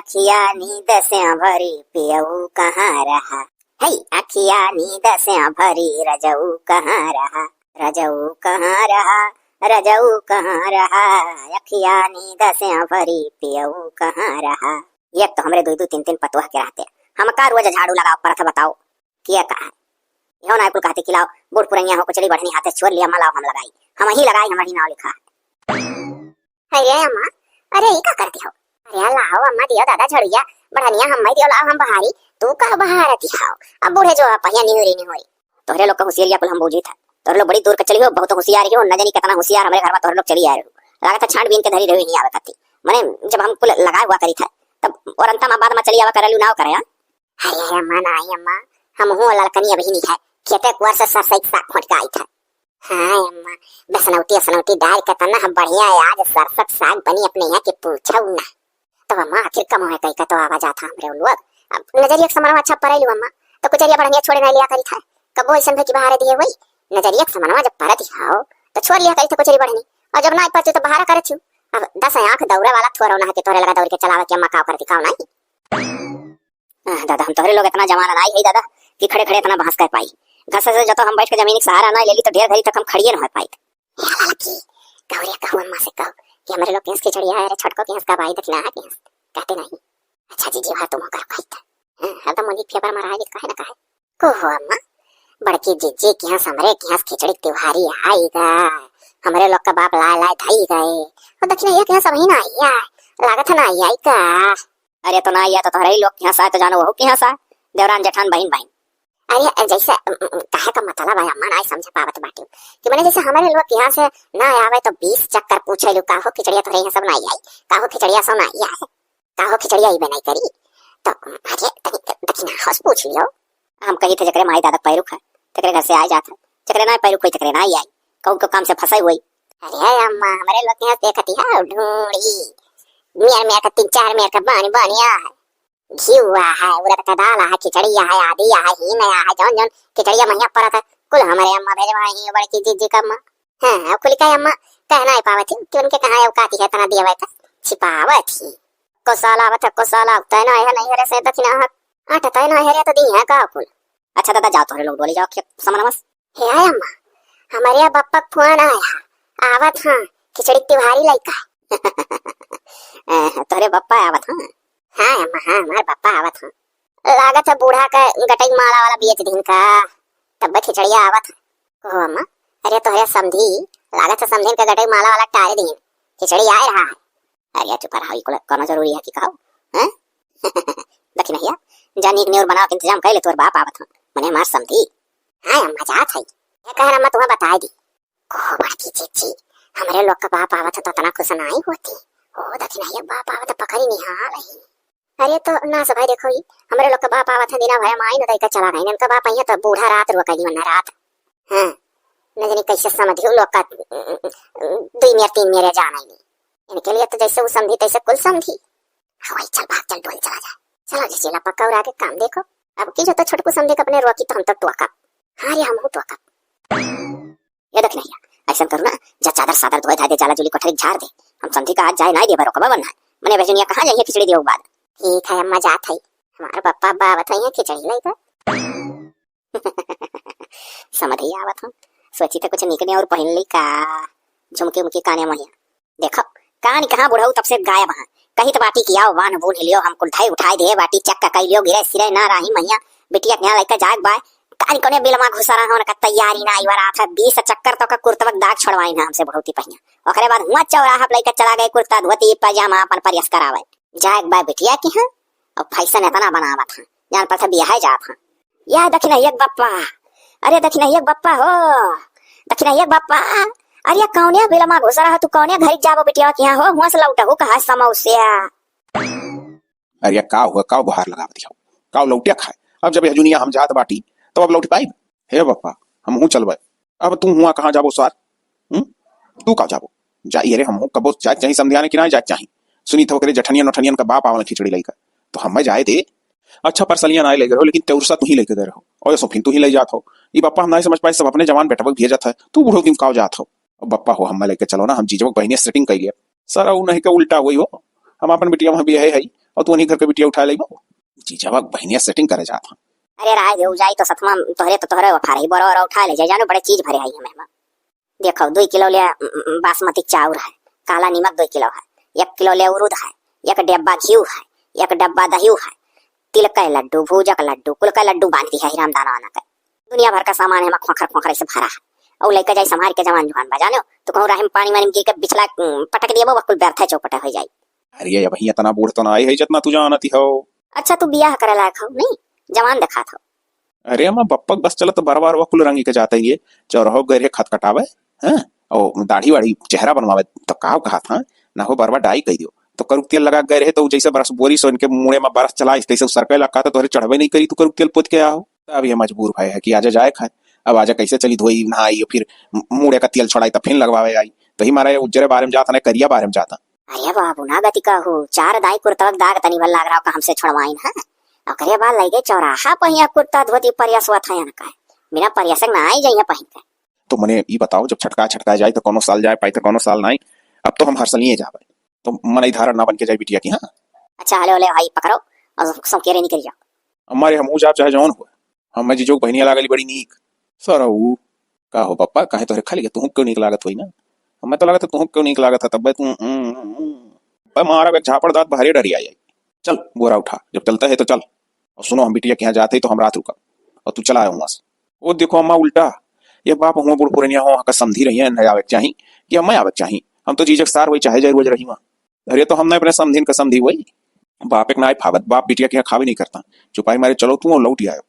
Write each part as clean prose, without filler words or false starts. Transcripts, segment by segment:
अखिया नींद से भरी पियऊ कहाँ रहा। है अखिया नींद से भरी रजऊ कहाँ रहा। रजऊ कहाँ रहा। रजऊ कहाँ रहा। अखिया नींद से भरी पियऊ कहाँ रहा। ये तो हमरे दो दो तीन तीन पतुआ के रहते हम का रोज झाड़ू लगाओ पर था बताओ किया कहा यो ना कुल कहते खिलाओ बूढ़ पुरैया हो कचड़ी बढ़नी हाथे छोड़ लिया मलाओ हम लगाई हम ही लगाई हमारी नाव लिखा अरे अम्मा अरे ये क्या करती हो। अरे लाओ अम्मा दियो दादा झड़िया बढ़निया हम दियो लाओ हम बहारी तू का बहारती हाओ अब बूढ़े जो पहिया नहीं हो रही तोहरे लोग का होशियारिया कुल हम बूझी था तोहरे लोग बड़ी दूर के चली हो बहुत होशियार हो न जानी कितना होशियार हमारे घर में तोहरे लोग चली आ रहे लगा था छानबीन के धरी रही नहीं आवे करती मैंने जब हम कुल लगा हुआ करी था तब और अंत में बाद में चली आवा करलू नाव करे। अरे अम्मा नहीं अम्मा हम हूँ लड़कनी अभी नहीं है खेते कुआर से सरसई साग खोट के आई था। हाँ अम्मा बसनौटी डाल के तना हम बढ़िया आज सरसत साग बनी अपने यहाँ के पूछो ना तो अम्मा आखिर कम है कहीं का तो आवाज आता हमरे लोग अब नजरिया समानवा अच्छा परेलू अम्मा तो कुचरिया बढ़िया छोड़े नहीं लिया करी था कबो ऐसा की बाहर दिए वही नजरिया समानवा जब परत हाओ तो छोड़ लिया करी तो कुचरी बढ़नी और जब ना परते तो बाहर करे थी अब 10 आंख दौड़ा वाला थोड़ा ना के तोरे लगा दौड़ के चलावे के अम्मा का करती खाओ नहीं। दादा हम तोरे लोग इतना जमाना नहीं है दादा कि खड़े खड़े इतना बहस कर पाई घर से जब हम बैठ के जमीन के सहारा ना ले ली तो ढेर घड़ी तक हम खड़िए न हो पाई। गौरिया कहू अम्मा से कहो कि हमारे लोग केस खिचड़िया है छटको केस का भाई दखना है केस कहते नहीं। अच्छा जी जी तुम कर पाई था हरदम मुनी फेबर मारा है काहे ना काहे को हो अम्मा बड़की जीजी के यहाँ समरे के यहाँ खिचड़ी त्योहारी आएगा हमारे लोग का बाप लाए लाए ढाई गए और दक्षिण के यहाँ सब ही ना आइया लागत है ना आई का। अरे तो ना आइया तो तुम्हारे लोग के यहाँ सा तो जानो वो के यहाँ सा देवरान जेठान बहन बहन। अरे जैसे कहे का मतलब है अम्मा नहीं समझ पावत बाटी कि मैंने जैसे हमारे लोग यहाँ से ना आवे तो 20 चक्कर पूछे लो काहो खिचड़िया तो यहाँ सब ना आई काहो खिचड़िया सब ना आई है काहो खिचड़िया ही बनाई करी तो अरे दक्षिण हाउस पूछ लियो हम कही थे जकरे माई दादा पैरुख है जकरे घर से आ जाता जकरे ना पैरुख कोई जकरे ना आई कहूँ को काम से फंसाई हुई। अरे अम्मा हमारे लोग यहाँ देखती है ढूंढी मेर का 3-4 मेर का बनिया है घी हुआ है उड़द का दाल है खिचड़िया है आदिया है ही नया है जौन जौन खिचड़िया महिया पड़ा था कुल हमारे अम्मा भेजवाई बड़की जीजी का अम्मा। हाँ कुल का अम्मा कहना ही पावत थी कि उनके कहाँ औकाती है तना दिया था छिपावत थी को साल आवत है को साल आवता है ना है नहीं हरे से दक्षिणा आठ तय ना हरे तो दी है का कुल। अच्छा दादा जाओ थोड़े लोग बोले जाओ समनमस हे आय अम्मा हमारे यहाँ बापा फोन आया आवत हाँ खिचड़ी त्योहारी लइका तोरे बप्पा आवत हाँ। हाँ अम्मा हाँ हमारे बप्पा आवत हाँ लागत है बूढ़ा का गटई माला वाला बेच दिन का तब खिचड़िया आवत है ओ अम्मा अरे तोहरे समधी लागत है समधी का गटई माला वाला टारे दिन खिचड़ी आ रहा है। अरे चुप रहा इको कोनो जरूरी है कि कहो हैं दक्षिण भैया जानी न्यूर बनाओ के इंतजाम कर ले तोर बाप आवत हाँ मने मार समधी। हाँ अम्मा जात है ये कह अम्मा तुम्हें बता दी को बड़की चीची हमारे लोग का बाप आवत तो तना खुश नहीं होती ओ दक्षिण भैया बाप आवत पकड़ी नहीं हाँ रही। अरे तो ना सब भाई देखो ही हमारे लोग का बाप आवत है दिना भर माई न दैका चला गई इनका बाप आइया तो बूढ़ा रात रुकली वरना रात। हां न जानी कैसे समझियो लोग का 2 मेर 3 मेरे जाना ही नहीं इनके लिए तो जैसे वो समझी तैसे कुल समझी। हवाई चल भाग चल डोल चला जा चलो जिला पक्का और आगे काम देखो अब की जो तो छोटकू समझे अपने रोकी तो हम तो टोका। हाँ रे हम हूं टोका ये देख नहीं ऐसा करू ना जा चादर सादर धोए धाए दे जाला जुली कोठरी झाड़ दे हम समझी का आज जाए नहीं दे बरो कबा बनना मने बेजनिया कहां जाइए खिचड़ी दियो बाद। ठीक है अम्मा जात है हमारे पप्पा बावत है खिचड़ी लाई तो समझ ही आवत हूं सोची तो कुछ निकले और पहन ली का झुमके उमके काने महिया देखो कान कहां बुढ़ाऊ तब से गायब हां कहीं तो बाटी किया वान बोल लियो हम कुल उठाई दे बाटी चक्का कई लियो गिरे सिरे ना रही महिया बिटिया के लाइका जाग बाय कान कोने बिलमा घुसा रहा होने का तैयारी ना आई वरा था 20 चक्कर तो का कुर्तवक दाग छड़वाई ना हमसे बढ़ोती पहिया ओकरे बाद हुआ चौराहा पे लेकर चला गए कुर्ता धोती पजामा अपन परियस करावे जाग बाय बिटिया की हां और फैशन इतना बनावा था जान पर था बियाह जात हां या दक्षिण एक बप्पा अरे दक्षिण एक बप्पा हो दक्षिण एक बप्पा अरे कौने बिलमा घुसा रहा तू कौने घर जाबो बिटिया की हां हो हुआ से लौटा हो कहा समौसिया। अरे का हुआ का बाहर लगा दिया का लौटिया खाए अब जब दुनिया हम जात बाटी तो अब लौट पाई हे बप्पा हम हूं चलबे अब तू हुआ कहां जाबो सार तू का जाबो जाइए रे हम हूं कबो जाए चाहिए समझाने कि ना जाए चाहिए सुनी तो करे जठनियन नठनियन का बाप आवल खिचड़ी लेकर तो हम जाए दे अच्छा परसलियां ना ले गए लेकिन तेरसा तू ही लेके दे रहो और सो फिर तू ही ले जात हो ये बप्पा हम नहीं समझ पाए सब अपने जवान बेटा भेज जाता है तू बुढ़ो दिन काव जात हो बप्पा हो हम लेके चलो ना हम जीजो बहनी सेटिंग कर लिया सर नहीं का उल्टा हुई हो हम अपन बिटिया वहाँ भी है और तू नहीं घर के बिटिया उठा ले जीजा बाग बहनिया सेटिंग करे जाता। अरे राय दे जाई तो सतमा तोहरे वफा रही बड़ा और उठा ले जाए जानो बड़े चीज भरे आई है मेहमान। देखो 2 किलो ले बासमती चाउर है, काला नमक 2 किलो है, 1 किलो ले उड़द है, 1 डब्बा घी है, 1 डब्बा दही है, तिल का लड्डू, भूजा का लड्डू, कुल का लड्डू बांध दिया हिराम दाना वाना का, दुनिया भर का सामान है खोखर खोखर से भरा है। और लेकर जाए संभाल के जवान जुहान बजानो तो कहूँ राहिम पानी वानी गिर के बिछला पटक दिए वो कुल व्यर्थ चौपटा हो जाए। अरे भैया तना बूढ़ तो ना आई है जितना तू जानती हो। अच्छा तू बियाह करे लायक हो नहीं, जवान देखा था। अरे अम्मा बप्पक बस चलो तो बार बार वो कुल रंगी के जाते ही चौराहो गए खत कटावे हैं और दाढ़ी वाड़ी चेहरा बनवावे तो का कहा था ना हो बार बार डाई कही दियो तो करुक तेल लगा गए रहे तो जैसे बरस बोरी सो इनके मुड़े में बरस चला कैसे सरके लगा तो तोहरे चढ़वे नहीं करी तू करुक तेल पोत के आओ। अब ये मजबूर भाई है कि आजा जाए खाए। अब आजा कैसे चली धोई नहाई फिर मुड़े का तेल छोड़ाई तो फिर लगवावे आई तो ही मारा उज्जरे बारे में जाता ना करिया बारे में जाता। अरे बाबू ना गति का हो 4 दाई कुर्ता दाग तनी भल लाग रहा का हमसे छुड़वाइन है और करे बाल लगे चौराहा पहिया कुर्ता धोती परियास हुआ था ना का बिना परियासक ना आई जाइए पहिन के। तो मने ये बताओ जब छटका जाए तो कोनो साल जाए पाई तो कोनो साल नहीं। अब तो हम हर साल नहीं जावे तो मन धारण ना बन के जाए बिटिया की। हाँ अच्छा हले हले भाई पकड़ो और संकेरे निकल जाओ। हमारे हम जाप चाहे जौन हो हम जीजो बहनिया लागली बड़ी नीक सरऊ का हो पप्पा काहे तोरे खाली तू क्यों नीक लागत होई ना हमें तो लगता तू क्यों नीक लागत तब तू मारा एक झापड़ दांत भारी डरी आई। चल बोरा उठा जब चलता है तो चल। और सुनो हम बिटिया के यहाँ जाते ही तो हम रात रुका और तू चला आया वहां से। वो देखो अम्मा उल्टा ये बाप हुआ बुढ़ पुरनिया हो का समझी रही है आवे चाहिए कि अम्मा आवे चाहिए हम तो जीजक सार वही चाहे जाए रोज रही वहां। अरे तो हमने अपने समझीन का समझी वही बाप एक नाई फावत बाप बिटिया के यहाँ खावे नहीं करता चुपाई मारे चलो तू लौट आयो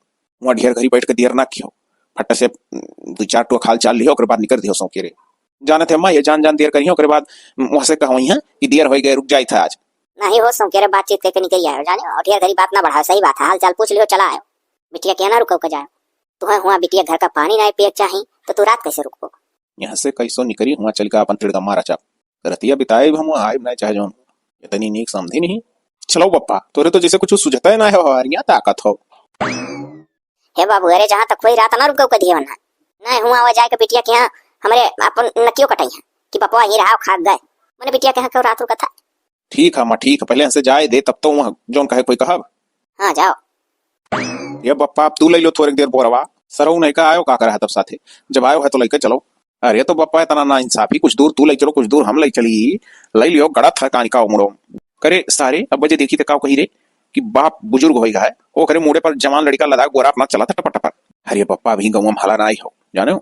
वहां ढेर घरी बैठ के देर ना कियो फट से 2-4 टो खाल चाल लियो ओकर बाद निकल दियो सो के रे जाने थे अम्मा ये जान देर करियो ओकर बाद वहां से कहवई है कि देर हो गए रुक जाई था आज नहीं हो संकेरे बातचीत करके निकल आयो जाने और ढेर घरी बात ना बढ़ाओ सही बात है हाल चाल पूछ लियो चला आयो बिटिया के ना रुको के जाओ तुम्हें हुआ बिटिया घर का पानी नहीं पिए चाहिए तो तू रात कैसे रुको यहाँ से कैसो निकली हुआ चल का अपन तिड़गा मारा चाप रतिया बिताए हम आए नहीं चाहे जो इतनी नीक समझी नहीं। चलो पप्पा तोरे तो जैसे कुछ सुझता है ना है हरिया ताकत हो। हे बाबू अरे जहाँ तक कोई रात ना रुको के दिए वरना नहीं हुआ आवा जाए के बिटिया के यहाँ हमारे अपन नकियो कटाई है कि पप्पा ही रहा खाक गए मैंने बिटिया के यहाँ क्यों रात रुका था। ठीक है माँ ठीक है पहले से जाए दे तब तो वहाँ जोन कहे कोई कहा। हाँ जाओ ये पप्पा तू ले लो थोड़ी देर बोरवा सरऊ नहीं का आयो का कर तब साथे जब आयो है तो लेकर चलो। अरे तो पप्पा इतना ना इंसाफी कुछ दूर तू ले चलो कुछ दूर हम ले चली ले लियो गड़ा था कानी का उमड़ो करे सारे अब बजे देखी तो का कही रे कि बाप बुजुर्ग हो गया है वो करे मुड़े पर जवान लड़का लदा गोरा अपना चला था टपा टपा। अरे पप्पा अभी गाँव में हला नहीं हो जाने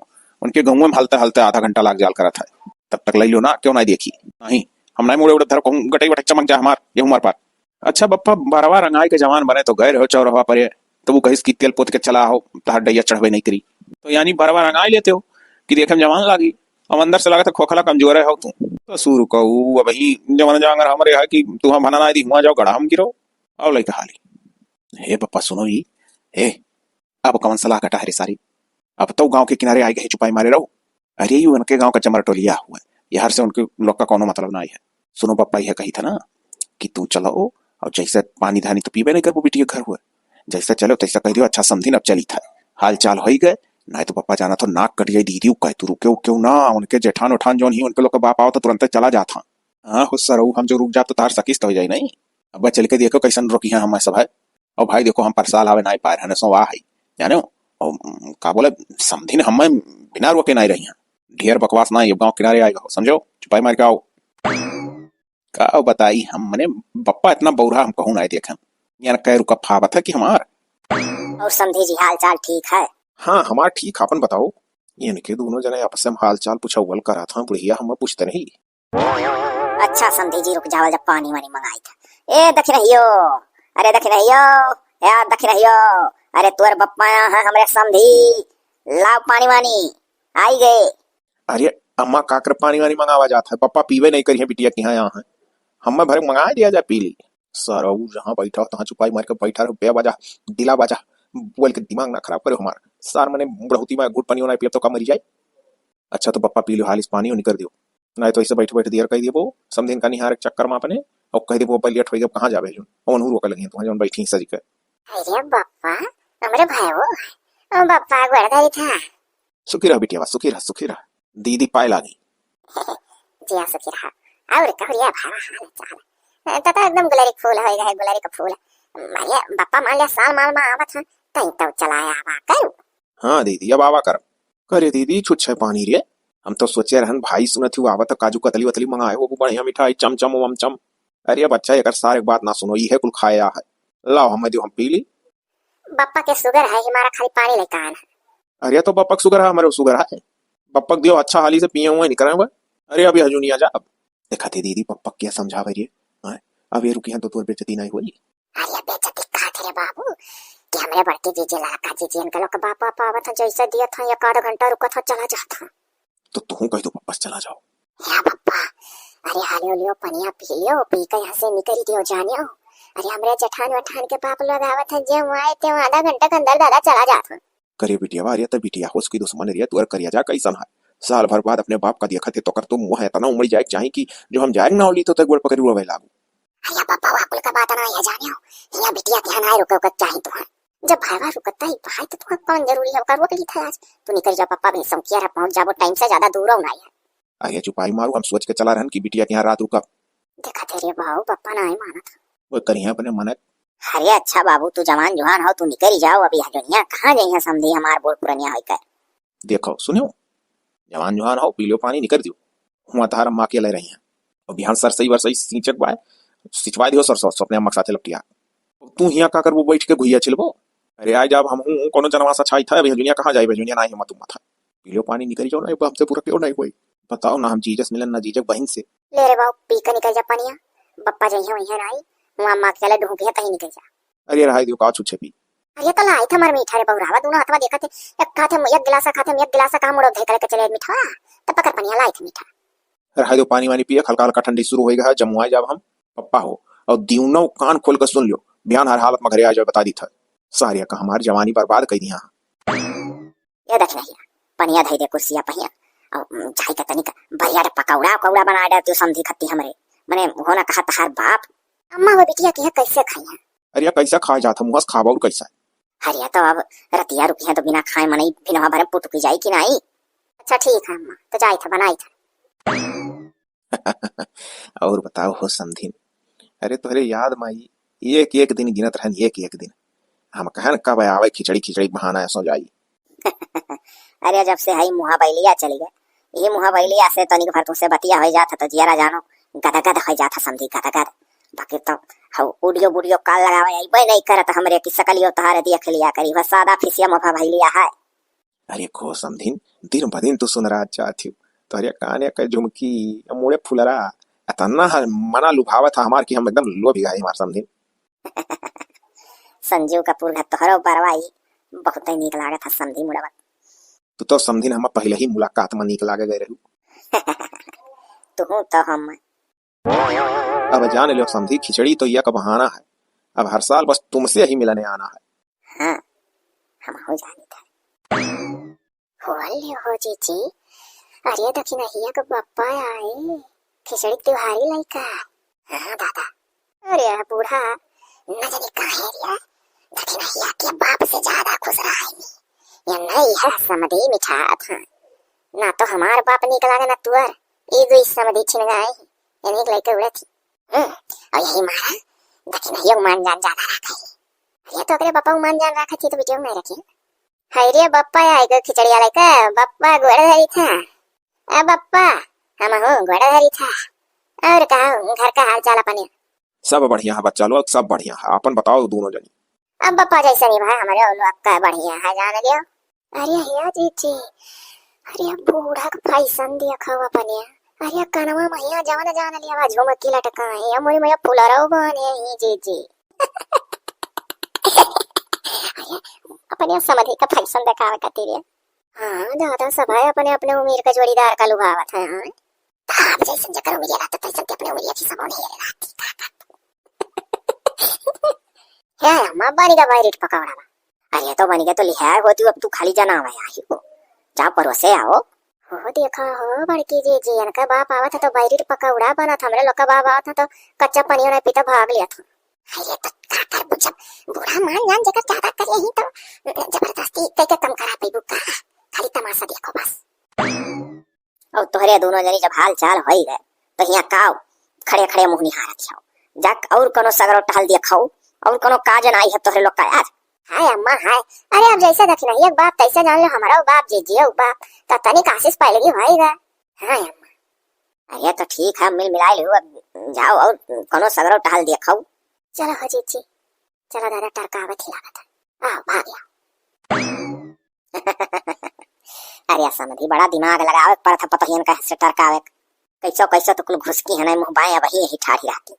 उनके गाँव में हलते हलते आधा घंटा लाग जाल करा था तब तक ले लियो ना क्यों नहीं देखी नहीं हम नहीं मुड़े उड़े धर गटई वटक चमक जा हमार ये हमार पार। अच्छा पप्पा बारवा रंगाई के जवान बने तो गए रहो चौराहा पर तो वो कहिस की तेल पोत के चला हो तहार डैया चढ़वे नहीं करी तो यानी बारवा रंगाई लेते हो कि देखे जवान लागी अब अंदर से लगा था खोखला कमजोर है हो तू तो सूर कहू अब ही जवान जांगर हमारे है कि तू हम भना दी हुआ जाओ गड़ा हम गिरो अब लई हाली। हे पप्पा सुनो ही हे अब कौन सलाह कटा है सारी अब तो गांव के किनारे आई गए छुपाई मारे रहो। अरे यू उनके गांव का चमर टोलिया हुआ है यार से उनके लोग का कोनो मतलब नहीं है। सुनो पप्पा यह कही था ना कि तू चलो और जैसे पानी धानी तो पीबे नहीं कर वो बिटिया घर हुआ जैसा चलो तैसा कह दियो अच्छा समझी अब चली था हाल चाल हो ही गए नहीं तो पप्पा जाना तो नाक कट जाए दीदी कह तू रुके क्यों ना उनके जेठान उठान जो नहीं उनके लोग का बाप आओ तो तुरंत चला जाता। हाँ हो सर हम जो रुक जा तो तार सकिस्त हो जाए नहीं अब चल के देखो कैसन रोकी है हम सब है और भाई देखो हम पर साल आवे नहीं पाए रहने सो वाह है जानो और का बोले समझी ने हम बिना रोके नहीं रही हैं ढेर बकवास ना ये गाँव किनारे आएगा समझो छुपाई मार के आओ का बताई हम मने बप्पा इतना बौरा हम कहूँ नहीं देखे यार कह रुका फावत है कि हमार और समझी जी हाल चाल ठीक है। हाँ हमार ठीक अपन बताओ इनके दोनों जने आपस में हाल चाल पूछा उगल करा था बुढ़िया हम पूछते नहीं। अच्छा समझी जी रुक जाओ जब पानी वानी मंगाई था ए दख रहियो अरे दख रहियो यार दख रहियो अरे तोर बप्पा है हमरे समझी लाओ पानी वानी आई गए। अरे अम्मा काकर पानी वानी मंगावा जाता है पप्पा पीवे नहीं करिए बिटिया की यहाँ है हम भरे मंगा दिया जाए पी ली सर जहाँ बैठा तहाँ छुपाई मार के बैठा रहो बे बाजा दिला बाजा बोल के दिमाग ना खराब करे हमारा सार मैंने बुढ़ौती में घुट पानी होना पिया तो का मरी जाए। अच्छा तो पप्पा पी लो हाल इस पानी और निकर दियो नहीं तो ऐसे बैठे बैठे देर कह दिए वो समझिन का निहार चक्कर में अपने और कह दे वो लेट हो गया कहाँ जावे जो और रोक लगे तो जो बैठी सजी के। अरे बप्पा हमरे भाई वो ओ बप्पा गड़गड़ी था सुखी रह बिटिया सुखी रह दीदी पाए लागी जिया सुखी रहा और कहरिया भारा हाल चाल तथा एकदम गुलरी फूल हो गए, गुलरी का फूल मारिया बप्पा मान लिया साल माल में आवत है तई तो चलाया आवा कर। हाँ दीदी अब आवा कर। करे दीदी छुच्छे पानी रे। हम तो सोचे रहन भाई सुनत हूँ आवत काजू कतली वतली मंगाए वो बढ़िया मिठाई चमचम वमचम। अरे बच्चा एक सारे बात ना सुनो ये कुल खाया है। लाओ हम दो हम पी ली। बप्पा के शुगर है हमारा खाली पानी लेकर आना। अरे तो बप्पक शुगर है हमारे शुगर है। बप्पक दियो अच्छा हाली से पिए हुए निकले हुए। अरे अभी हजूनिया जा अब। देखा थी दीदी पप्पक क्या समझा भरिए। अब ये रुकी हैं तो तोर बेइज्जती नहीं हुई। अरे बेइज्जती कहा थे रे बाबू कि हमरे बड़के जीजे लड़का जीजे इनका लोग बापा पावत था जैसे दिया था एक आधा घंटा रुका था चला जाता। तो तू कह दो पप्पा चला जाओ। या बप्पा अरे हालियो लियो पनिया पी लियो पी के यहाँ से निकल दियो जानियो। अरे हमरे जठान वठान के बाप लोग आवत है जे आए ते आधा घंटा के अंदर दादा चला जाता। करे बिटिया वारिया तो बिटिया हो उसकी दुश्मन रिया तू और करिया जा कैसन है। साल भर बाद अपने बाप का देखा थे तो कर तुम मुँह है तना उमड़ी जाए चाहे कि जो हम जाएंगे ना ओली तो गोड़ पकड़ी उड़वे लागू। अरे पापा वाकुल का बात ना ये जानियो या बिटिया ध्यान आए रुको कच्चा ही तो है जब भाईवा रुकता ही भाई तो तुम्हें कौन जरूरी है कर वो कही था आज तू निकल जा पापा भी समझिया रहा पहुंच जाबो टाइम से ज्यादा दूर हो ना यार। अरे चुपाई मारू हम सोच के चला रहन की बिटिया के यहाँ रात रुका। देखा तेरे भाव पापा ना ही माना था वो करिए अपने मन। अरे अच्छा बाबू तू जवान जुहान हो तू निकल जाओ अभी दुनिया कहाँ गई है समझी हमार बोल पुरनिया होकर। देखो सुनो जवान जुहान हो पी लो पानी निकल दियो। हुआ तार माँ के ले रही हैं और बिहान सर सही वर्ष सींचक बाय सिचवा दियो सर अपने अम्मा साथे लपटिया। तू हिया का कर वो बैठ के घुइया छिलबो। अरे आज जब हम हूँ कोनो जनवा सा छाई था अभी दुनिया कहाँ जाए दुनिया ना हिम्मत उम्मत है। पी लो पानी निकल जाओ ना हमसे पूरा क्यों नहीं कोई बताओ ना हम जीजस मिलन ना जीजक बहन से। ले रे बाबू पी कर निकल जा पनिया बप्पा जइया वहीं आई वहां मां के ले ढूंढ के तही निकल जा। अरे रहाई दियो का छुच्छे पी। अरे तो लाई था मर मीठा रे बहुरावा दोनों हाथवा देखा थे एक खाते एक गिलासा खाते एक गिलासा का मुड़ो धे के चले मीठा तब पकड़ पनिया लाई थे मीठा। रहाई दो पानी वानी पिए हल्का हल्का ठंडी शुरू हो गया जमुआ जब हम पप्पा हो और दीवनो कान खोल कर सुन लियो बयान हर हालत में घरे आ जाओ बता दी था सारिया का हमारी जवानी बर्बाद कर दिया। ये देख नहीं पनिया धई दे कुर्सिया पहिया और जाई का तनिक बढ़िया पकौड़ा कौड़ा बना दे तू समझी खत्ती हमरे मने होना कहा तहार बाप अम्मा वो बिटिया के कैसे खाई। अरे कैसा खा जाता मुहस खावा और कैसा। हरिया तो अब रतिया रुकी है तो बिना खाए मने बिना भरे पुटकी जाई कि नहीं। अच्छा ठीक है अम्मा तो जाई था बनाई था। और बताओ हो समधिन। अरे तोहरे याद माई एक एक दिन गिनत रहन एक एक दिन हम कहन कब आवे खिचड़ी खिचड़ी बहाना सो जाई। अरे जब से हई मुहा बैलिया चली गए ये मुहा बैलिया से तनिक भर तुमसे बतिया हो जाता तो जियारा जानो गदगद हो जाता समझी गदगद बाकी तो हौ उडियो बुडियो काल लगावे आई बे नहीं करत हमरे की सकलियो तहारे दिया खलिया करी बस सादा फिसिया मुहा बैलिया है। अरे खो समधिन दिन बदिन तू सुन रहा चाहती तोहरे काने के झुमकी मुड़े फुलरा अतना मना लुभावा था हमार की हम एकदम लो भिगाई हमार समधिन। संजीव कपूर का तोहरो बरवाई बहुत ही नीक लागत है समधी मुड़वा। तू तो समधिन हम पहले ही मुलाकात में नीक लागे गए रहू। तू तो हम अब जान लो समझी खिचड़ी तो यह का बहाना है अब हर साल बस तुमसे ही मिलने आना है। हाँ हम हो जाने थे हो जीजी। अरे दक्षिण हिया का बप्पा आए खिचड़ी त्योहारी लाइका। हाँ दादा अरे बूढ़ा न जाने काहे रिया दक्षिण हिया के बाप से ज्यादा खुश रहा है ये नहीं है समधी मिठात हाँ ना तो हमार बाप निकला ना तुअर ये जो इस समधी छिन गए यानी लाइका उड़े थी। और यही मारा दक्षिण हिया मान जान ज्यादा रखा है ये तो अगर बप्पा मान जान रखा थी तो वीडियो में रखी हरे बप्पा आएगा खिचड़ी वाले का बप्पा घोड़ाधारी था। अब बप्पा हम हो घोड़ाधारी था और कहा घर का हाल चाल अपने सब बढ़िया है बच्चा लोग सब बढ़िया है अपन बताओ दोनों जनी। अब बप्पा जैसा नहीं भाई हमारे लोग का बढ़िया है जान लियो। अरे हिया जी अरे बूढ़ा का फैशन दिया खावा अपने अरे कनवा मैया जान लिया झुमकी लटका है मोरी मैया फुलराओ बने ही जी अपने समझे का फैशन दिखावे खातिर। हाँ दादा सब है अपने अपने उम्र का जोड़ीदार का लुभावत है। हाँ आप जैसे जकर उम्र रहता तैसे अपने उम्र की सब नहीं रहती है अम्मा बनी का वायरेट पकावड़ा अरे तो बनी के तो लिहाय होती अब तू खाली जना हुआ आई हो जा परोसे आओ हो देखा हो बड़की जी इनका बाप आवा था तो वायरेट पकावड़ा बना था हमरे लोग का बाप आवा था तो कच्चा पनियों ने पिता भाग लिया था। अरे तो काकर बूढ़ा मान जान जगह ज्यादा करे ही तो जबरदस्ती के कम करा पे बुका खाली तमाशा देखो बस। और तोहरे दोनों जनी जब हाल चाल होई गए तो यहाँ काव खड़े खड़े मुंह निहारत हो जाक और कोनो सगरो टहल दिया खाओ और कोनो काजन आई है तोहरे लोग का यार। हाय अम्मा हाय, अरे अब जैसे देखना एक बाप तैसे जान लो हमारा बाप जी जियो बाप ता तनिक आशीष पाए लगी भाई गा। हाय अम्मा, अरे तो ठीक है मिल मिला लो, अब जाओ और कोनो सगरो टहल दिया खाओ। चलो हजीत जी, चलो दादा टरकावत ही लागत है, आ भाग गया। अरे समझी बड़ा दिमाग लगावे पर था पतहियन का से टरकावे कैसो कैसो तो कुल घुसकी है नहीं मुंह बाएं वही यही ठाड़ी रहती।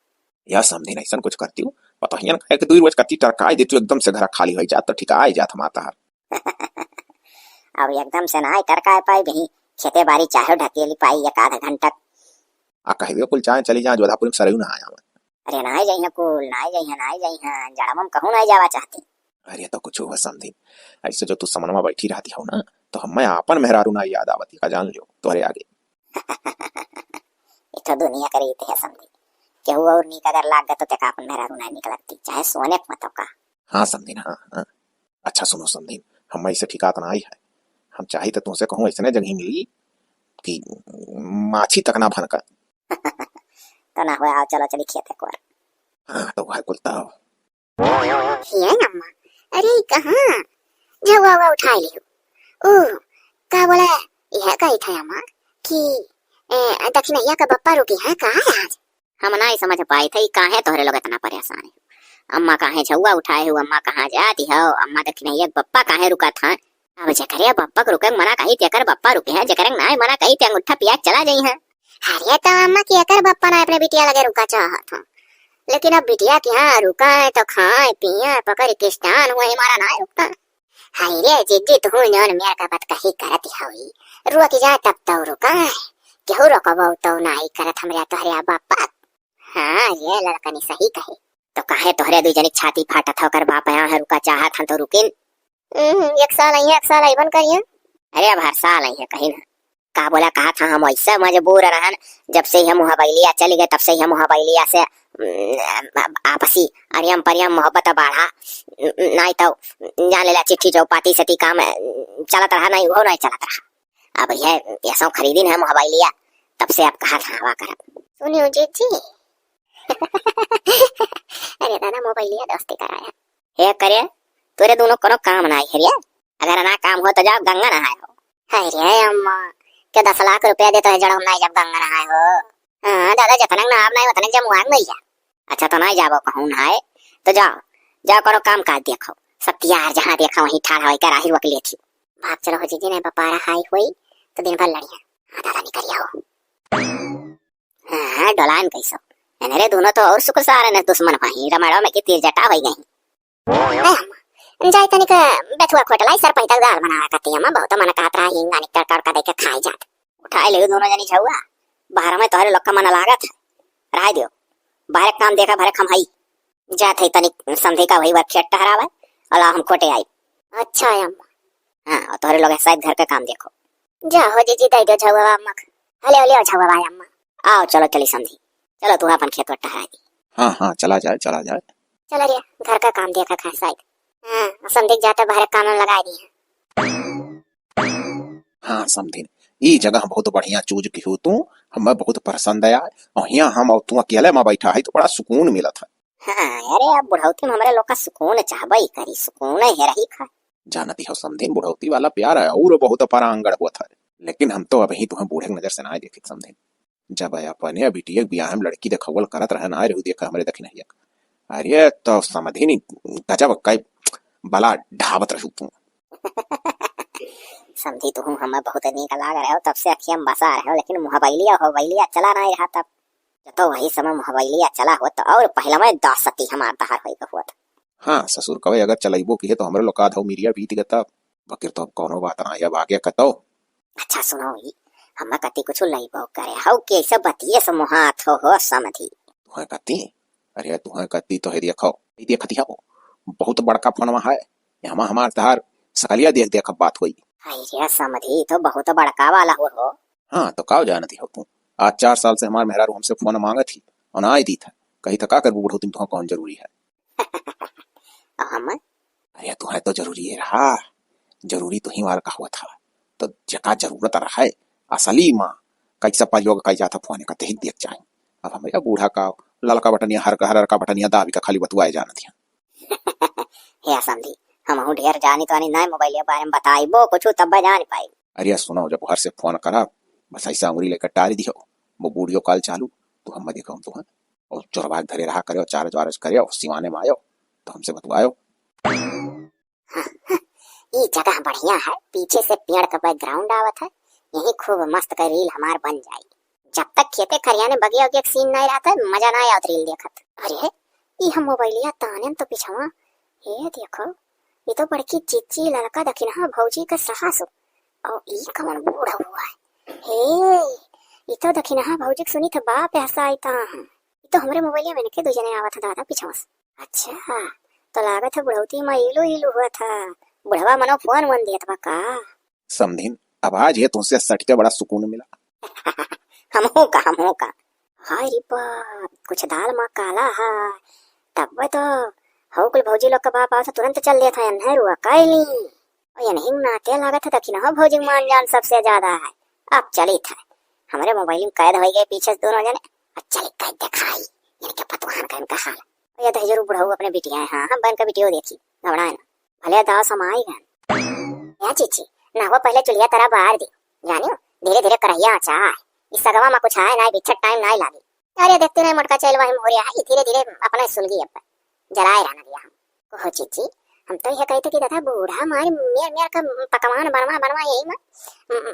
या समझी नहीं सन कुछ करती हूँ पता ही ना कि 2 रोज कती टरकाई देती एकदम से घर खाली हो जात तो ठीक आई जात माता हर। अब एकदम से ना टरकाए पाई भी खेते बारी चाहे ढकेली पाई एक आधा घंटा आ कह दियो कुल चाहे चली जा जोधापुर में सरयू ना आया। अरे नाई जाइए कुल नाई जाइए जड़मम कहूँ नहीं जावा चाहती। अरे तो कुछ हुआ समझी ऐसे जो तू समनमा बैठी रहती हो ना तो हमें आपन मेहरारू ना याद आवती का जान लियो तोरे आगे। इतो दुनिया करी है समझी केहू और नीक अगर लाग गए तो तेका अपन मेहरारू नहीं निकलती चाहे सोने मत का। हाँ समझी ना हाँ। अच्छा सुनो समझी हम ऐसे ठिकात ना आई है हम चाहे तो तुमसे कहूँ ऐसे जगह मिली कि माछी तक ना भनका। तो ना हुआ आओ चलो चली खेते को। हाँ तो वह कुलता ये अम्मा, अरे कहाँ जवा उठा लियो ओ का बोला यह कही था अम्मा कि दक्षिणैया का बप्पा रुकी है कहाँ आज। हम नहीं समझ पाए थे काहे तोहरे लोग इतना परेशान है। अम्मा काहे झुआ उठाए हो, अम्मा कहाँ जाती हो, अम्मा दक्षिणैया बप्पा काहे रुका था। अब जकरे बप्पा को रुके मना कही तेकर बप्पा रुके हैं जकरे ना मना कही ते अंगूठा पिया चला जाई है। अरे तो अम्मा की एकर बप्पा ना अपने बिटिया लगे रुका चाहा था लेकिन अब बिटिया के यहाँ रुका है तो खाए पिए पकड़ किस्तान हुआ हमारा ना रुकता। हाय रे जिद्दी तू नौन मेरा का बात कही करती हुई रुक जा तब तो रुका है केहू रोकबो तो नहीं करत हमरा तोहरे बापा। हाँ ये लड़कनी सही कहे तो काहे तोहरे दू जनी छाती फाटत हो कर बाप यहाँ है रुका चाहत हन तो रुकिन। एक साल आई बन करिए। अरे अब हर साल आई है कहीं ना का बोला कहा था हम ऐसा मजबूर रहन जब से हम मुहबैलिया चली गए तब से हम मुहबैलिया से आपसी अरियम परियम मोहब्बत बढ़ा नहीं तो जान लेला चिट्ठी चौपाती से काम चलत रहा नहीं वो नहीं चलत रहा। अब ये सब खरीदी है मुहबैलिया तब से आप कहा था हवा कर सुनियो जी। अरे दादा मोबाइलिया दोस्ती कराया हे करे तोरे दोनों कोनो काम नहीं है रे अगर ना काम हो तो जाओ गंगा नहाए हो। हाय रे अम्मा के 10 लाख रुपया देते है जड़ नहीं जब गंगा नहाए हो। हाँ दादा जतन ना आप नहीं उतने जब मुआंग नहीं जा। अच्छा तो नहीं जाबो कहूँ नहाए तो जाओ जाओ करो काम काज देखो सब तैयार जहाँ देखा वहीं ठाड़ा होकर राही वक लिए थी भाग चलो हो जी ने बपारा हाई हुई तो दिन भर लड़िया। हाँ दादा निकलिया हो। हाँ डोलान कैसो अरे दोनों तो और सुख सारे ने दुश्मन वहीं रमाड़ो में की तीर जटा वही गई जाय तनिक बेथुआ खोटलाई सर पैदल गाल बनावा करती हम बहुत मन कहत रहा हिंगा निकल कर देख के खाई जात उठाए ले दोनों जनी छुआ बाहर में तोहरे लोग का मन लागत है राय दियो बाहर काम देखा भरे खमहाई जात है तनिक संधे का वही वर्क टहरावा अला हम खोटे आई। अच्छा अम्मा हाँ और तोहरे लोग शायद घर का काम देखो जा हो जी दे दो छुआ अम्मा हले हले छुआ भाई अम्मा आओ चलो चली संधि चलो तू अपन खेत टहरा दी। हाँ हाँ चला जाए चलो रे घर का काम देखा खा शायद। हाँ संदिग्ध जाते बाहर काम लगा दी है। हाँ समझी ई जगह बहुत बढ़िया चूज की हो तू हमें बहुत पसंद आया और यहाँ हम और तू अकेले में बैठा है तो बड़ा सुकून मिला था। हाँ अरे अब बुढ़ौती में हमारे लोग का सुकून चाहबई करी सुकून है रही खा जानती हो समझी बुढ़ौती वाला प्यार है और बहुत परांगड़ हुआ था लेकिन हम तो अभी तुम्हें बूढ़े नजर से ना देखे समझे जब अपने बिटिया बियाह में लड़की देखवल करत रहे ना देखा हमारे दखी नहीं अरे तो समझी नहीं गजब का बला ढावत रहू तू। समझी तू हमें बहुत नीक लाग रहे हो तब से अखियां बसा रहे हो लेकिन मुहबैलिया चला नहीं रहा तब तो वही समय मुहबैलिया चला हो तो और पहला में 10 सती हमार तहार होई हुआ था। हाँ ससुर कवे अगर चलाइबो की है तो हमरे लोग का धो मिरिया बीत गता बकिर तो कोनो बात ना अब आगे कतो। अच्छा सुनो ही हम कति कुछ लइबो करे हौ के सब बतिये समूहात हो समझी तुहे कती अरे तुहे कती तो है देखती हो बहुत बड़का फोन है यहाँ हमार तहार सकलिया देख बात हुई। हाय समझी तो बहुत बड़का वाला हो। हाँ तो का जानती हो तू आज 4 साल से हमारे मेहरारू हमसे फोन मांगा थी और ना आई दी था कही तो का कर बूढ़ो तुम तो कौन जरूरी है। हम अरे तुम्हें तो जरूरी है रहा जरूरी तो ही वाला का हुआ था तो जका जरूरत रहा है असली माँ कैसा प्रयोग कई जाता फोन का ही देख जाए अब हमारे बूढ़ा का ललका बटनिया हर का बटनिया दाबी का खाली बतुआए जाना थिया। हे समझी हम ढेर जानी तो नहीं मोबाइल के बारे में बताई वो कुछ तब जान पाई। अरे सुनो जब घर से फोन करा बस ऐसा उंगली लेकर टारी दियो वो वीडियो कॉल चालू तो हम देखो तो हैं और चोरबा धरे रहा करे चार्ज वार्ज करे सिवाने में आयो तो हमसे बतवायो। ये जगह बढ़िया है, पीछे से पेड़ का बैकग्राउंड आवत है, यही खूब मस्त का रील हमार बन जाएगी। जब तक खेते खरियाने बगिया के सीन नहीं रहता है मजा ना आवत रील देखत। अरे ये हम मोबाइलिया ताने तो पिछवा ये देखो ये तो बड़की चिच्ची लड़का दखिन हा भौजी का साहस और ई कौन बूढ़ा हुआ है। हे ये तो दखिन हा भौजी सुनी था बाप ऐसा आई था ये तो हमारे मोबाइलिया में के दो जने आवत था दादा पिछवा से। अच्छा तो लागत है बुढ़ौती में इलू इलू हुआ था, बुढ़वा मनो फोन मन दिया था का समझिन। अब आज ये तुमसे सटके बड़ा सुकून मिला। हम हो का हाय रे बाप कुछ दाल में काला है तब तो हो कुल भौजी लोग का बाप आया तुरंत चल दिया था अन्हर हुआ कैली और ये नहीं नाते लागत था कि ना भौजी मान जान सबसे ज्यादा है। अब चली था हमारे मोबाइल में कैद हो गए पीछे दोनों जने और चली कैद दिखाई यानी क्या पतवान का इनका हाल ये तो जरूर बुढ़ाऊ अपने बिटिया है। हाँ बहन का वीडियो देखी घबराए ना भले दाव समाई गन या चीची ना वो पहले चुलिया तरह बाहर दी जानियो धीरे धीरे करैया चाह इस सगवा में कुछ है ना बिछट टाइम नहीं लागी। अरे देखते नहीं मोटका चल वही मोरिया है धीरे धीरे अपने सुलगी अब जलाए रहना दिया हम। ओह चीची हम तो यह कहते कि दादा बूढ़ा मारे मेर का पकवान बनवा यही में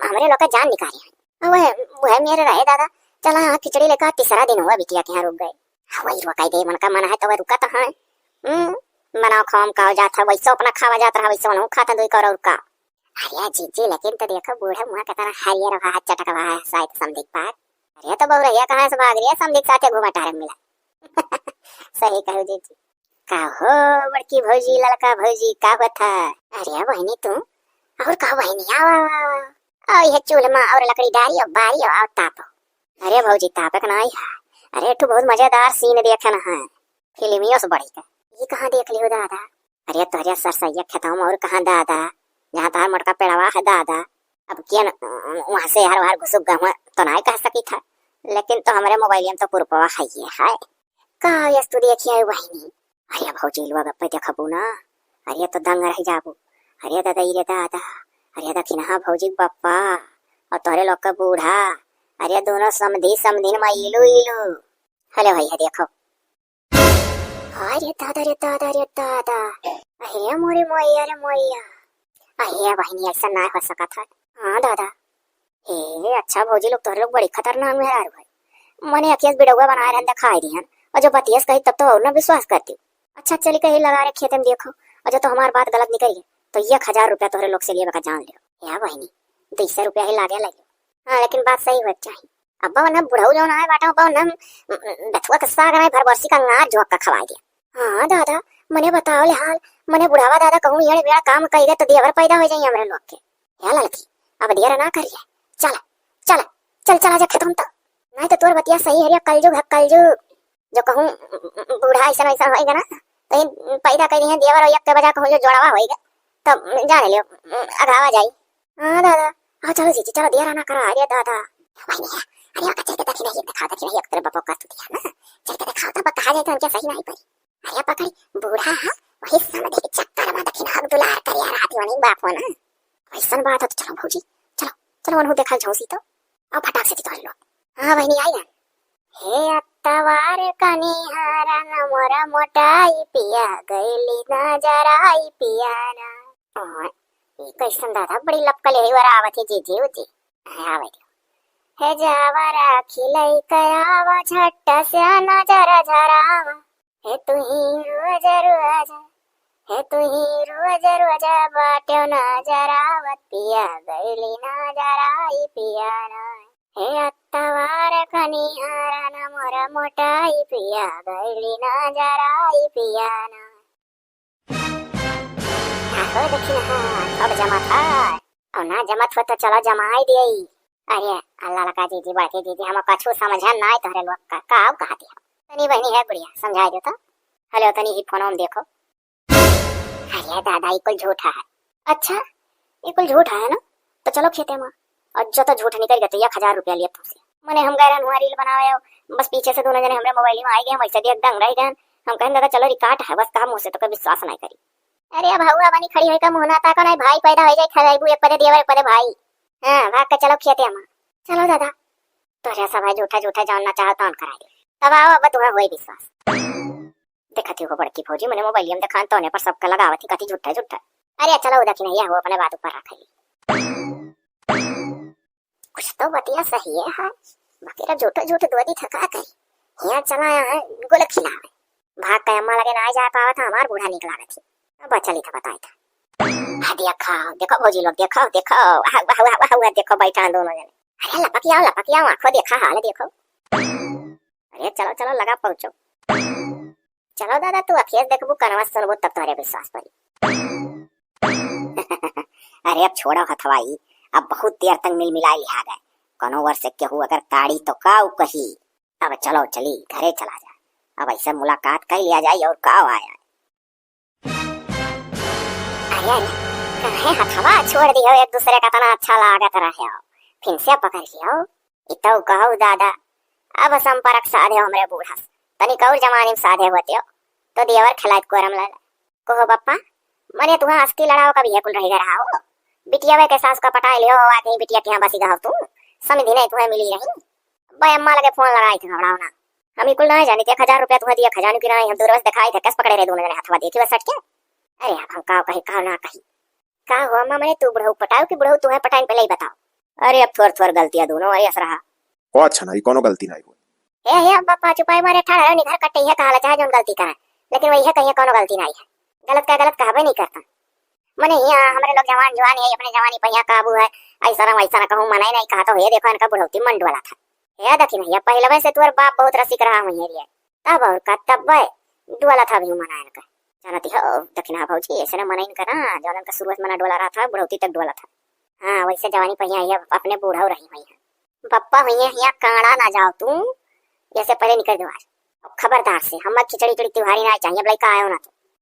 हमारे लोग का जान निकाले हैं वह मेरे रहे दादा चला हाँ खिचड़ी लेकर तीसरा दिन हुआ बिटिया के यहाँ रुक गए। वही रुकाई दे मन का मन है तो वह रुका तो है बनाओ खाओ खाओ जाता वैसे अपना खावा जाता है वैसे खाता दो करो रुका। अरे जीजी लेकिन तो देखो बूढ़ा मुँह का तरह हरियर रहा चटक रहा है शायद समझ पार। अरे तो बहु रहिया कहाँ से भाग रही है समझ साथे घूमा टारे मिला। सही कहो जीजी का हो बड़की भौजी लड़का भौजी का हुआ था। अरे बहनी तू और कहो बहनी आओ यह चूल्हा और लकड़ी डाली और बारी और तापो। अरे भौजी तापक नहीं है अरे तू बहुत मजेदार सीन देखना है फिल्मियों से बड़ी का ये कहाँ देख लियो दादा। अरे तुहरे सरसैया खेतों में और कहाँ दादा जहाँ तार मोटका पेड़वा है दादा अब क्या वहाँ से हर बार घुसुक गए तो नहीं कह सकी था लेकिन तो हमारे मोबाइल में तो पुरपवा है ये है कहा यस तू देखिए वही नहीं। अरे भौजी लोग अब देखबू ना अरे तो दंग रह जाबू। अरे दादा ये दादा अरे दखिन हाँ भौजी बप्पा और तोरे लोग का बूढ़ा अरे दोनों समधी में इलू इलू। हेलो भैया देखो अरे दादा अरे मोरे मोया रे मोया अरे बहनी ऐसा ना हो सका था। हाँ दादा हे अच्छा भौजी लोग तोरे लोग बड़ी खतरनाक में यार भाई मने अखियस बिड़ौआ बनाए रहने दिखाई दिहन और जो बतियस कही तब तो और ना विश्वास करती। अच्छा चली कहीं लगा रहे खेत में देखो और जो तो हमारी बात गलत निकली तो 1000 रुपया तोरे लोग से लिए बका जान लियो या बहनी 200 रुपया ही लागे लगे। हाँ लेकिन बात सही हो चाहिए अब ना बुढ़ऊ जो ना बाटा ना बथुआ का साग ना भर बरसी का नार जोक का खवा दिया। हाँ दादा मने बताओ ले हाल मने बुढ़ावा दादा कहूँ ये बेड़ा काम कही तो देवर पैदा हो जाए हमारे लोग के या लड़की अब देर ना करिए चला जा खत्म तो नहीं तो तोर बतिया सही है कलजुग जो कहूँ बूढ़ा ऐसा ऐसा होएगा ना तो पैदा कर दिए देवर और एक बजा कहूँ जो जोड़ावा होएगा तब जाने लियो अगावा जाई। हाँ दादा हाँ चलो जी चलो देर ना करो अरे दादा अरे चल के देखी नहीं दिखा देखी नहीं एक तरह बपो का तू दिया ना चल के दिखाओ तो कहा जाए तो उनके सही नहीं पड़ी। अरे पकड़ी बूढ़ा वही समझ के चक्कर में दखिन हक दुलार कर यार हाथी वाली बाप हो ना ऐसा बात है तो चलो भौजी चलो उन्होंने देखा झोंसी तो अब फटाक से तो लो। हाँ बहनी आई ना हे अत्तवार कनिहारा न मोरा मोटाई पिया गईली ना जराई पिया ना और ये कैसन दादा बड़ी लपकल है वर आवत है जी उजी आवे हे जावरा खिलाई कयावा झट्ट से नजर झरावा हे तू ही रोज बाट्यो नजरावत पिया गईली नजराई पिया ना हे अत्तवार कनिहारा न मोरा मोटाई पिया गईली नजराई पिया ना। हो देखी ना अब जमा था और ना जमत हो तो चलो जमाई दिए। अरे अल्लाह लका जीजी बड़के जीजी हम कछु समझन ना तोहरे लोग का काव कहा दिया तनी बहनी है गुड़िया समझाई दे तो हेलो तनी ही फोन देखो। अरे दादा ये कुल झूठा है। अच्छा ये कुल झूठा है ना तो चलो खेते में और जो तो झूठ निकल गया तो 1000 रुपया लिया तुमसे मने हम गए हुआ रील बनावे हो, बस पीछे से दोनों जने हमरे मोबाइल में आ गए, हम ऐसे देख दंग रह गए। हम कहें दादा चलो रिकॉर्ड है, बस कहा मुंह से तो कभी विश्वास नहीं करी। अरे अब हवा बनी खड़ी है का मुंह ना ताको नहीं, भाई पैदा हो जाए खजाइबू एक पदे देवर एक पदे भाई। हां भाग के चलो खेते हम। चलो दादा तो ऐसा भाई झूठा झूठा जानना चाहता हूं करा दे। तब आओ अब तुम्हें वही विश्वास देखती हो बड़की फौजी मैंने मोबाइल में दिखान तो होने पर सबका लगावत ही कथी झूठा झूठा। अरे चलो उधर की नहीं है वो अपने बात ऊपर रख ली। कुछ तो बतिया सही है हां, बाकी झूठा झूठ दोदी थका कर यहां चला है गोल खिला भाग के अम्मा लगे ना जा पावा था, हमार बूढ़ा निकला थी अब चली था बताया था। हाँ देखो देखो भौजी लोग देखो देखो वाह देखो बैठा दोनों जने। अरे लपक आओ आंखों देखा हाल देखो। अरे चलो चलो लगा पहुंचो। चलो दादा तू अखियत देखबू कनवा सुनबू तब तोरे विश्वास पड़ी। अरे अब छोड़ो हथवाई, अब बहुत देर तक मिल मिलाई लिहा गए, कोनो वर्ष से केहू अगर ताड़ी तो काऊ कही। अब चलो चली घरे चला जा, अब ऐसे मुलाकात कर लिया जाए और काऊ आया। अरे कहे हथवा छोड़ दियो, एक दूसरे का तना अच्छा लागत रहे हो, फिर से पकड़ लियो। इतो कहू दादा अब संपर्क साधे हमरे बूढ़ा तनिक और जमाने में साधे होते हो तो देवर खिलाइत कोरम लाला कहो बप्पा मने तुहा अस्ती लड़ाओ कभी है कुल रही रहा हो बिटिया वे के सास का पटाई लियो आके बिटिया के बसी गाव तू समझी नहीं तुम्हें मिली रही भाई अम्मा लगे फोन लगाई थे घबराओ ना हम कुल नहीं जानी 1000 रुपया तुम्हें दिया खजानू की नहीं हम दूर बस दिखाई थे, कस पकड़े रहे दोनों जने हथवा देखी बस सट के। अरे हम का कही का ना कही का हो अम्मा मने तू बुढ़ऊ पटाओ कि बुढ़ऊ तुम्हें पटाई पहले ही बताओ। अरे अब थोड़ थोड़ गलतियां दोनों अरे असरा ओ अच्छा नहीं कोनो गलती नहीं हुई हे बापा चुपाई मारे ठाड़ा नि घर कट्टे है कहाला चाहे जोन गलती करे लेकिन वही है कहीं कोनो गलती नहीं है, गलत का गलत कहबे नहीं करता। मने यहाँ हमारे लोग जवान जवान है अपने जवानी पहिया काबू है, ऐसा ना कहूं मना नहीं कहा तो ये देखो इनका बुढ़ौती मंड वाला था ये देखी नहीं पहले वैसे तोर बाप बहुत रसिक रहा हुई है तब और का तब डोला था भी मना इनका जानती हो दक्षिणा भौजी ऐसे ना मना इनका ना जौन इनका शुरुआत मना डोला रहा था बुढ़ौती तक डोला था। हाँ वैसे जवानी पहिया है अपने बूढ़ा रही हुई है पप्पा हुई है यहाँ काड़ा ना जाओ तू जैसे पहले निकल दो खबरदार से हम खिचड़ी खिचड़ी त्योहारी ना चाहिए ब्लाई का आयो ना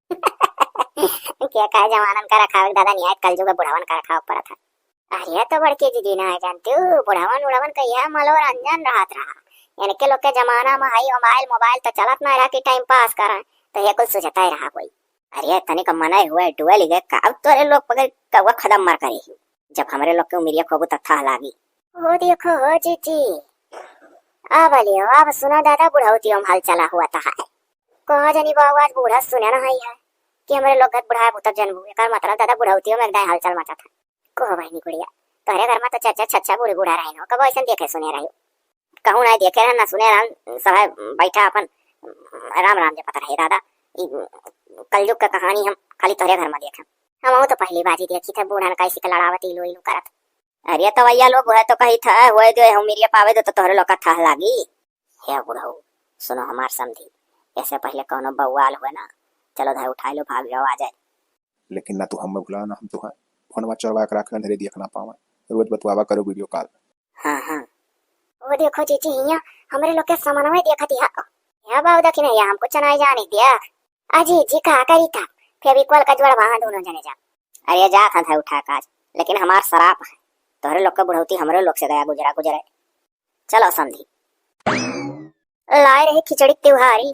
तो क्या कहा जवानन का रखा दादा निहायत कल जो बुढ़ावन का रखा ऊपर था। अरे तो बड़के दीदी ना है जानते हो बुढ़ावन उड़ावन का यह मनोरंजन रहत रहा यानी के लोग के जमाना में हाई मोबाइल तो चलत ना रहा कि टाइम पास करा तो ये कुछ सुझता ही रहा कोई। अरे तने का मना हुआ डुअल गए कब तोरे लोग पकड़ कौवा खदम मार करे जब हमारे लोग के उमिरिया खोबू तथा लागी वो देखो हो जीजी अब लियो अब सुना दादा बुढ़ौती हम हाल चला हुआ था कहा जानी बाबू आज बूढ़ा सुने ना है कि हमारे लोग घर बुढ़ा तब जन्म हुए कर मतलब दादा बुढ़ौती में एकदम हाल चल मचा था को बहनी गुड़िया तोरे घर में तो चाचा छच्छा बूढ़े बूढ़ा रहे कब ऐसा देखे सुने रही कहूँ ना देखे ना सुने रहा सब बैठा अपन राम राम जे पता रहे दादा कलयुग का कहानी हम खाली तोरे घर में देखा हम तो पहली बाजी देखी था बूढ़ा कैसी का लड़ावती इलू इलू करत। अरे तो भैया लोग है तो कही था हुए दे हम मेरिया पावे दो तो तोहरे लोग का था लागी हे बुढ़ऊ सुनो हमार समझी ऐसे पहले कोनो बवाल हुए ना चलो धाय उठा लो भाग जाओ आ जाए लेकिन ना तू हम बुला ना हम तो है फोन चढ़वा कर रख अंधेरे देखना पावा रोज बतवावा करो वीडियो कॉल। हां हां वो देखो जीजी यहाँ हमारे लोग के सामान में देखा थी यहाँ बाबू देखी नहीं हमको चनाई जाने दिया अजी जी का करी था फेविकॉल का जोड़ वहां दोनों जने जा। अरे जा था उठा काज लेकिन हमार शराब है तोहरे लोग का बुढ़ौती हमारे लोग से गया गुजरा गुजरे। चलो समझी लाए रही खिचड़ी त्योहारी